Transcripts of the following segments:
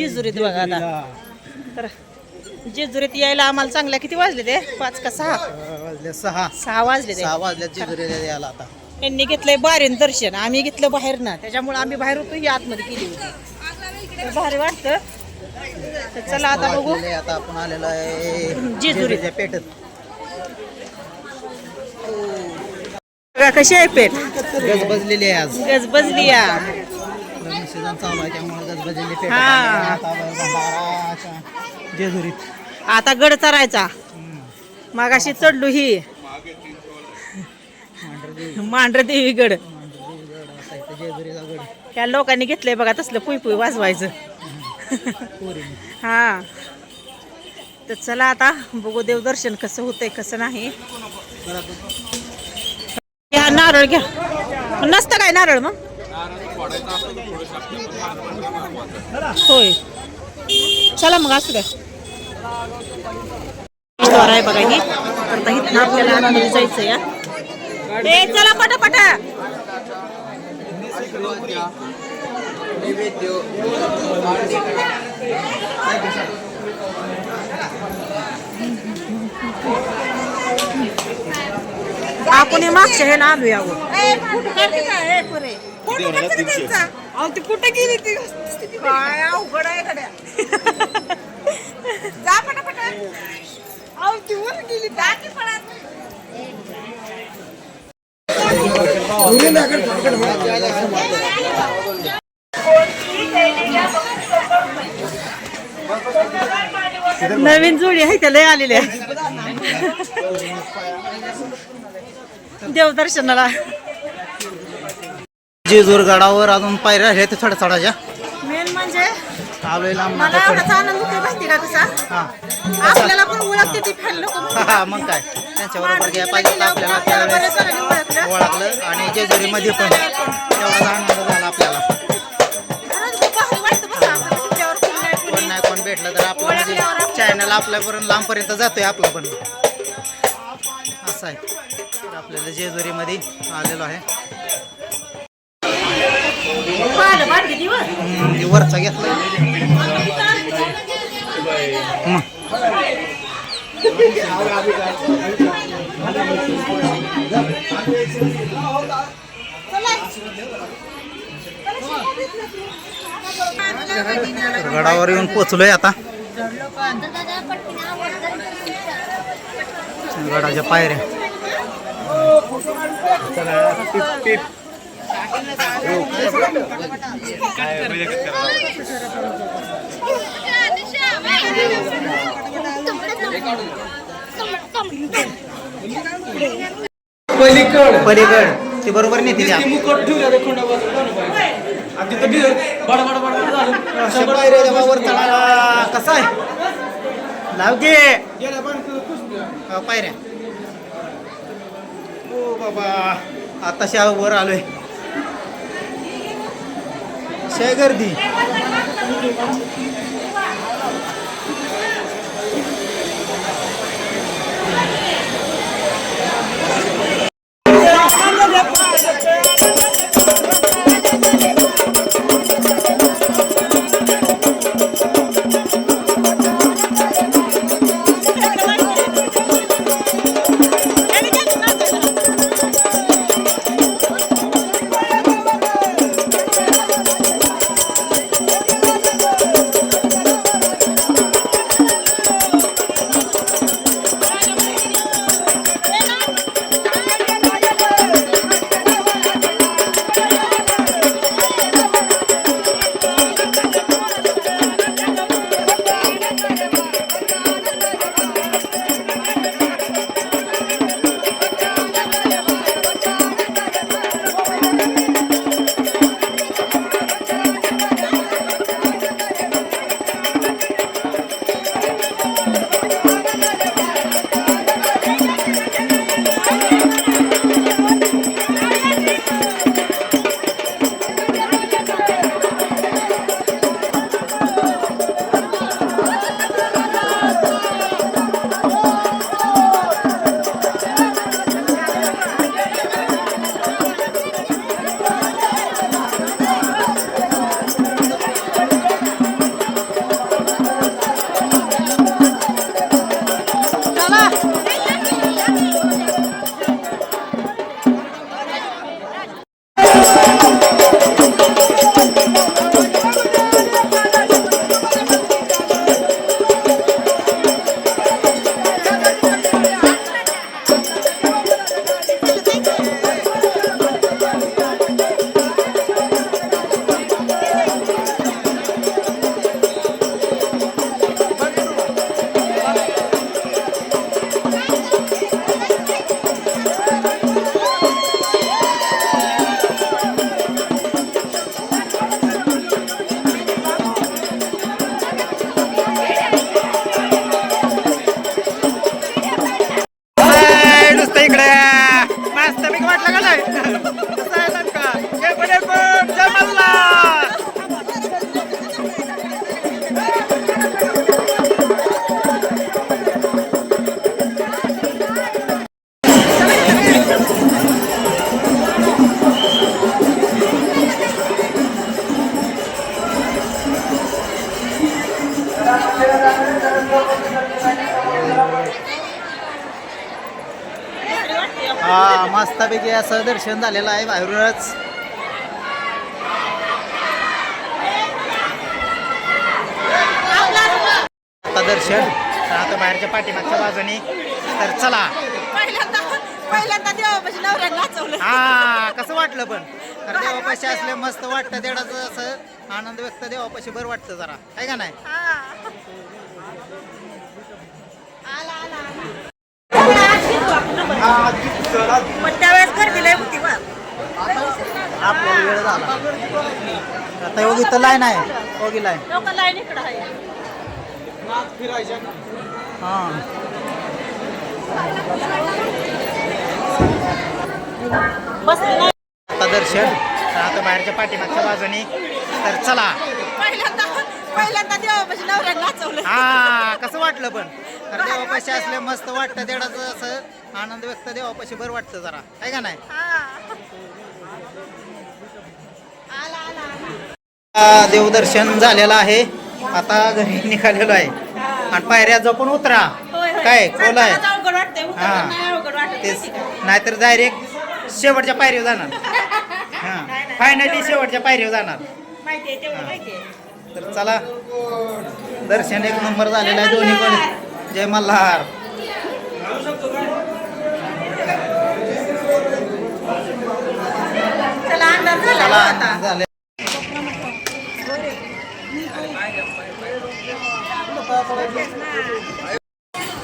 जेजुरीत बघा आता. तर जेजुरीत यायला आम्हाला चांगल्या किती वाजले ते 5 का 6 वाजले 6 वाजले ते. 6 वाजल्यात जेजुरीला यायला आता. यांनी घेतलंय बारीन दर्शन, आम्ही घेतलं बाहेर ना, त्याच्यामुळे आम्ही बाहेर होतो, ही आतमध्ये केली होती. तर भारी वाटतं. तर चला आता बघू. आता आपण आलेलो आहे जेजुरीच्या पेठत. बघा कशी आहे पेठ. गज बजलेली आहे आज. गज बजली या. सीझन चालू आहे त्यामुळे गज बजलेली पेठ. हा. आता भंडाराच्या जेजुरीत आता गड चरायचा. मागाशी चढलो ही मांढरदेवी गड. जेजुरीचा गड. त्या लोकांनी घेतलंय बघा तसलं पुई पुई वाजवायचं. हा. तर चला आता बघू देवदर्शन कसं होतंय कसं नाही. घ्या नारळ घ्या. नसतं काय नारळ मग. होय चला मग असू द्या. आहे बघा ही. आता इथं आपल्याला आतमध्ये जायचं या. ए चला पटापटा. आपण हे मागच्या हे ना आलो यावं. ती कुठे गेली ती. काय अवघड आहे गड्या. जा पटापटा. अहो ती वर गेली. जा की पळत. नवीन जोडी आहे त्याला आलेल्या देवदर्शनाला. जेजूर गडावर अजून पायऱ्या आहेत थोड्या थोड्याच्या. मेन म्हणजे आलोय लांब. मला एवढाच आनंद होतो माहिती का कसा. आपल्याला पण ओळखते ती फॅन लोक. मग काय त्यांच्याबरोबर घ्या पाहिजे आपल्याला त्यावेळेस ओळखलं. आणि जेजुरीमध्ये पण एवढा आनंद झाला आपल्याला. कोण नाही कोण भेटलं तर आपलं म्हणजे चॅनल आपल्यापर्यंत लांबपर्यंत जातोय आपलं पण. असं आहे. तर आपल्याला जेजुरीमध्ये आलेलो आहे. वरचा घेतला. गडावर येऊन पोचलोय आता. गडाच्या पायऱ्या. पलीकड ते बरोबर नाही तिथे कसं आहे. लावगे पायऱ्या. ओ बाबा आताशा वर आलोय. शे गर्दी. मस्तपैकी असं दर्शन झालेलं आहे बाहेरूनच. आता दर्शन तर आता बाहेरच्या पाठीमागच्या बाजूने. तर चला पहिल्यांदा देवापाशी नवऱ्याला नाचवलं. हा कसं वाटलं पण तर देवापाशी असले मस्त वाटतं तेवढाच असं आनंद व्यक्त देवापाशी बरं वाटतं जरा आहे का नाही. पण त्यावेळेस गर्दी लय होती बा. आपल्याला वेळ झाला आता. योगी तर लाईन आहे. योगी लाईन लोक लाईन इकडं आहे. हा बसले नाही. आता दर्शन तर आता बाहेरच्या पाठीमागच्या बाजूने. तर चला पहिल्यांदा देवापाशी नवऱ्याला नाचवलं. हा कसं वाटलं पण तर देवापाशी असले मस्त वाटतं तेवढाच असं आनंद व्यक्त देवापाशी बरं वाटतं जरा आहे का नाही. देवदर्शन झालेलं आहे. आता घरी निघालेलो आहे आणि पायऱ्या जपून उतरा. काय खोल आहे अवघड वाटतंय. हा. उतरायला नाही अवघड वाटत. तेच नाहीतर डायरेक्ट शेवटच्या पायरीवर जाणार. हा फायनली शेवटच्या पायरीवर जाणार. माहितीये तेवढं माहितीये. तर चला दर्शन एक नंबर झालेला आहे दोन्ही पण. जय मल्हार. चला अंदाज झाला चला आता. झाले.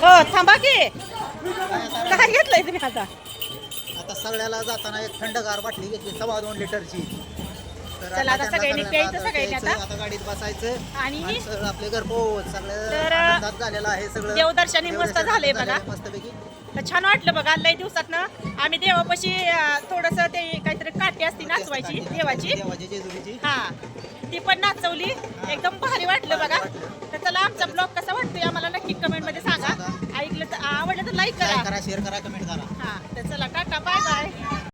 हो थांबा की. काय घेतलंय तुम्ही आता? आता सगळ्याला जाताना एक थंडगार बाटली घेतली 2.25 लिटरची. तर चला आता त्यांना सगळ्यांनी सगळ्यांना प्यायचं सगळ्यांनी प्यायचं, आता. आता गाडीत बसायचं आणि आणि सगळं आपले घर पोहोच सगळं तर आनंदात झालेलं आहे सगळं. देवदर्शनही मस्त देवदर्शन झालंय झालेलं बघा. आहे मस्तपैकी. तर छान वाटलं बघा. लय दिवसातनं आम्ही देवापाशी थोडस ते काहीतरी काठी असती नाचवायची देवाची. देवाची जेजुरीची. हा ती पण नाचवली. एकदम भारी वाटलं बघा. तर चला आमचा ब्लॉग कसा वाटतोय आम्हाला नक्की कमेंट मध्ये सांगा. ऐकलं तर आवडलं तर लाईक लाईक करा. करा, शेअर करा, कमेंट करा. हा तर चला टाटा बाय बाय.